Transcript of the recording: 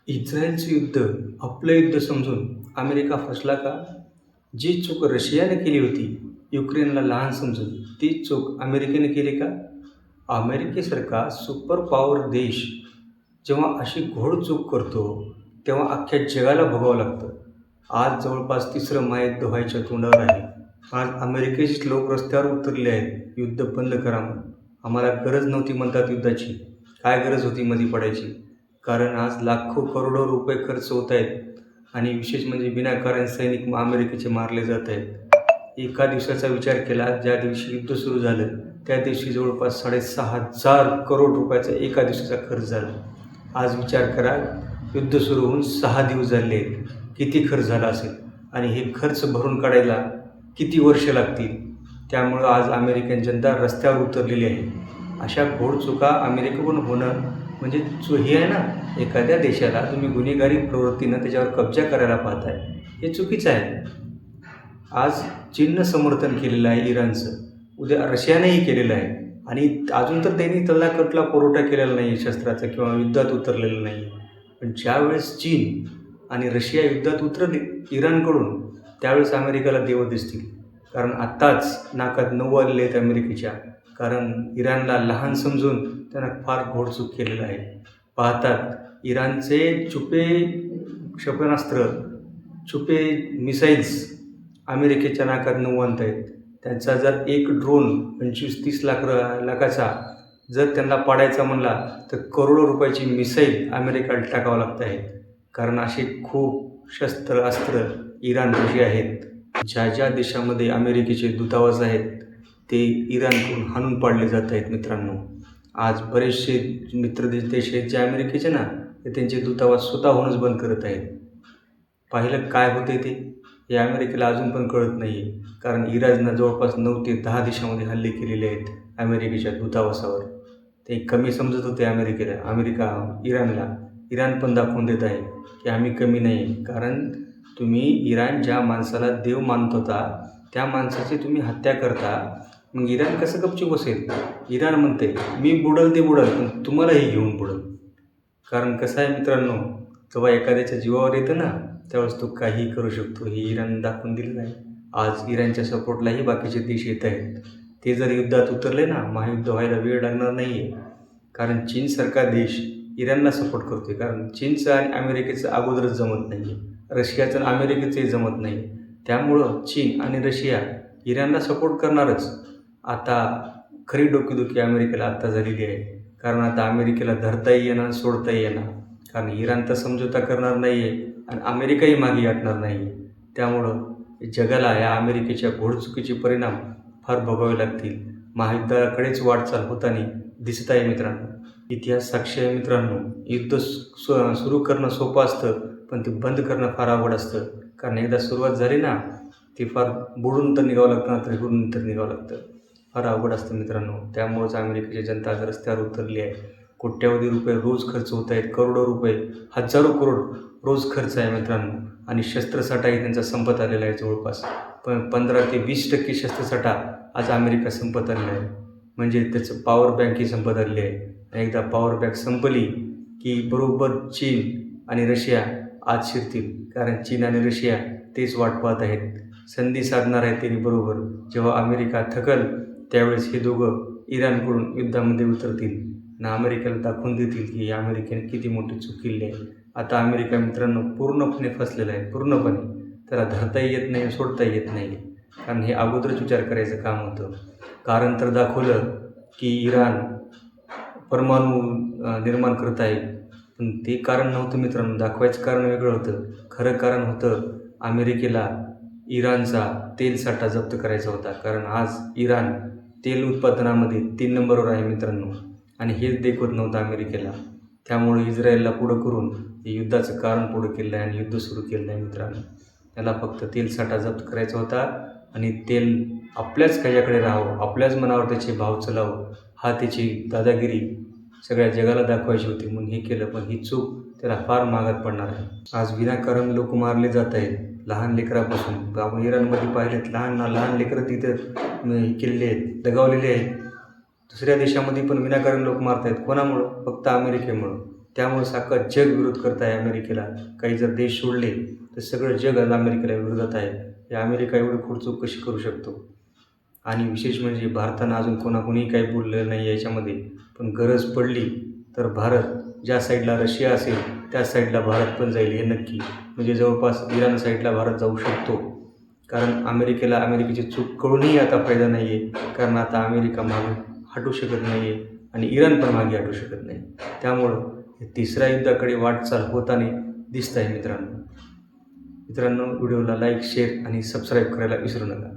इस्रायलचं युद्ध आपलं युद्ध समजून अमेरिका फसला का? जी चूक रशियाने केली होती, युक्रेनला लहान समजून, तीच चूक अमेरिकेने केली का? अमेरिकेसारखा सुपर पॉवर देश जेव्हा अशी घोड चूक करतो, तेव्हा अख्ख्या जगाला भोगावं लागतं. आज जवळपास तिसरं महायुद्ध व्हायच्या तोंडावर आहे. आज अमेरिकेचेच लोक रस्त्यावर उतरले आहेत, युद्ध बंद करा म्हणून. आम्हाला गरज नव्हती म्हणतात युद्धाची. काय गरज होती मध्ये पडायची? कारण आज लाखो करोडो रुपये खर्च होत आहेत आणि विशेष म्हणजे विनाकारण सैनिक अमेरिकेचे मारले जात आहेत. एका दिवसाचा विचार केला, ज्या दिवशी युद्ध सुरू झालं त्या दिवशी जवळपास 6,500 करोड रुपयाचा एका दिवसाचा खर्च झाला. आज विचार करा, युद्ध सुरू होऊन 6 दिवस झाले आहेत, किती खर्च झाला असेल आणि हे खर्च भरून काढायला किती वर्ष लागतील. त्यामुळं आज अमेरिकन जनता रस्त्यावर उतरलेली आहे. अशा घोडचुका अमेरिकेकडून होणं म्हणजे हे आहे ना, एखाद्या देशाला तुम्ही गुन्हेगारी प्रवृत्तीनं त्याच्यावर कब्जा करायला पाहताय, हे चुकीचं आहे. आज चीननं समर्थन केलेलं आहे इराणचं, उद्या रशियानेही केलेलं आहे आणि अजून तर त्यांनी तळागाळातला पुरवठा केलेला नाही आहे शस्त्राचा किंवा युद्धात उतरलेलं नाही आहे. पण ज्यावेळेस चीन आणि रशिया युद्धात उतरले इराणकडून, त्यावेळेस अमेरिकेला देव दिसतील. कारण आत्ताच नाकात नऊ आलेले आहेत अमेरिकेच्या. कारण इराणला लहान समजून त्यांना फार घोडचूक केलेलं आहे. पाहतात इराणचे छुपे क्षेपणास्त्र, छुपे मिसाईल्स अमेरिकेच्या नाकात नऊ आणत आहेत. त्यांचा जर एक ड्रोन 25-30 लाखाचा जर त्यांना पाडायचा म्हणला तर करोडो रुपयाची मिसाईल अमेरिकेला टाकावं लागतं आहे. कारण असे खूप अस्त्र इराणपाशी आहेत. ज्या ज्या देशामध्ये अमेरिकेचे दूतावास आहेत ते इराणकडून हाणून पाडले जात आहेत मित्रांनो. आज बरेचसे मित्र देश आहेत जे अमेरिकेचे ना, ते त्यांचे दूतावास स्वतःहूनच बंद करत आहेत. पाहिलं काय होते ते? हे अमेरिकेला अजून पण कळत नाही आहे. कारण इराणनं जवळपास 9 ते 10 देशामध्ये हल्ले केलेले आहेत अमेरिकेच्या दूतावासावर. ते कमी समजत होते इराणला. इराण पण दाखवून देत आहे की आम्ही कमी नाही आहे. कारण तुम्ही इराण ज्या माणसाला देव मानत होता त्या माणसाची तुम्ही हत्या करता, मग इराण कसं गपचूप बसेल? इराण म्हणते मी बुडल ते बुडल, पण तुम्हालाही घेऊन बुडल. कारण कसं आहे मित्रांनो, जेव्हा एखाद्याच्या जीवावर येतं ना, त्यावेळेस तो काहीही करू शकतो. हे इराण दाखवून दिलेलं आहे. आज इराणच्या सपोर्टलाही बाकीचे देश येत आहेत. ते जर युद्धात उतरले ना, महायुद्ध व्हायला वेळ लागणार नाही आहे. कारण चीनसारखा देश इराणला सपोर्ट करतो आहे. कारण चीनचं आणि अमेरिकेचं अगोदरच जमत नाही आहे, रशियाचं आणि अमेरिकेचंही जमत नाही. त्यामुळं चीन आणि रशिया इराणला सपोर्ट करणारच. आता खरी डोकेदुखी अमेरिकेला आत्ता झालेली आहे. कारण आता अमेरिकेला धरताही येणार, सोडताही येणार. कारण इराण तर समझोता करणार नाही आहे आणि अमेरिकाही मागे हटणार नाही आहे. त्यामुळं जगाला या अमेरिकेच्या घोडचुकीचे परिणाम फार भोगावे लागतील. महायुद्धाकडेच वाटचाल होताना दिसत आहे मित्रांनो. इतिहास साक्षी आहे मित्रांनो. युद्ध सुरू करणं सोपं असतं, पण ते बंद करणं फार अवघड असतं. कारण एकदा सुरुवात झाली ना, ते फार बुडून तर निघावं लागतं, नंतर हिडून तर निघावं लागतं. फार अवघड असतं मित्रांनो. त्यामुळंच अमेरिकेची जनता आज रस्त्यावर उतरली आहे. कोट्यावधी रुपये रोज खर्च होत आहेत, करोडो रुपये, हजारो करोड रोज खर्च आहे मित्रांनो. आणि शस्त्रसाठाही त्यांचा संपत आलेला आहे. जवळपास 15 ते 20% शस्त्रसाठा आज अमेरिका संपत आलेला आहे. म्हणजे त्याचं पॉवर बँकही संपत आलेली आहे. एकदा पॉवर बँक संपली की बरोबर चीन आणि रशिया आत शिरतील. कारण चीन आणि रशिया तेच वाट पाहत आहेत. संधी साधणार आहेत त्यांनी बरोबर. जेव्हा अमेरिका थकल त्यावेळेस हे दोघं इराणकडून युद्धामध्ये उतरतील आणि अमेरिकेला दाखवून देतील की अमेरिकेने किती मोठी चूक केली आहे. आता अमेरिका मित्रांनो पूर्णपणे फसलेला आहे. पूर्णपणे त्याला धरताही येत नाही, सोडताही येत नाही. कारण हे अगोदरच विचार करायचं काम होतं. कारण तर दाखवलं की इराण परमाणू निर्माण करत आहे, पण ते कारण नव्हतं मित्रांनो. दाखवायचं कारण वेगळं होतं. खरं कारण होतं अमेरिकेला इराणचा तेल साठा जप्त करायचा होता. कारण आज इराण तेल उत्पादनामध्ये 3 नंबरवर आहे मित्रांनो. आणि हेच देखवत नव्हतं अमेरिकेला. त्यामुळे इस्रायलला पुढं करून हे युद्धाचं कारण पुढं केलं आहे आणि युद्ध सुरू केलं आहे मित्रांनो. त्याला फक्त तेल साठा जप्त करायचा होता आणि तेल आपल्याच ह्याच्याकडे राहावं, आपल्याच मनावर त्याचे भाव चलावं, हा त्याची दादागिरी सगळ्या जगाला दाखवायची होती. म्हणून हे केलं, पण ही चूक त्याला फार महागात पडणार आहे. आज विनाकारण लोक मारले जात आहेत, लहान लेकरापासून. आपण इराणमध्ये पाहिलेत लहान लेकरं तिथं केलेले आहेत, दगावलेले आहेत. दुसऱ्या देशामध्ये पण विनाकारण लोक मारत आहेत. कोणामुळं? फक्त अमेरिकेमुळं. त्यामुळे साखर जग विरोध करत आहे अमेरिकेला. काही जर देश सोडले तर सगळं जग आज अमेरिकेला विरोधात आहे. हे अमेरिका एवढी खोडचूक कशी करू शकतो? आणि विशेष म्हणजे भारतानं अजून कोणाकोणीही काही बोललेलं नाही याच्यामध्ये. पण गरज पडली तर भारत ज्या साईडला रशिया असेल त्या साईडला भारत पण जाईल हे नक्की. म्हणजे जवळपास इराण साईडला भारत जाऊ शकतो. कारण अमेरिकेला अमेरिकेची चूक कळूनही आता फायदा नाही आहे. कारण आता अमेरिका मागे हटू शकत नाही आहे आणि इराण पण मागे हटू शकत नाही. त्यामुळं हे तिसऱ्या युद्धाकडे वाटचाल होताना दिसत आहे मित्रांनो. व्हिडिओला लाईक, शेअर आणि सबस्क्राईब करायला विसरू नका.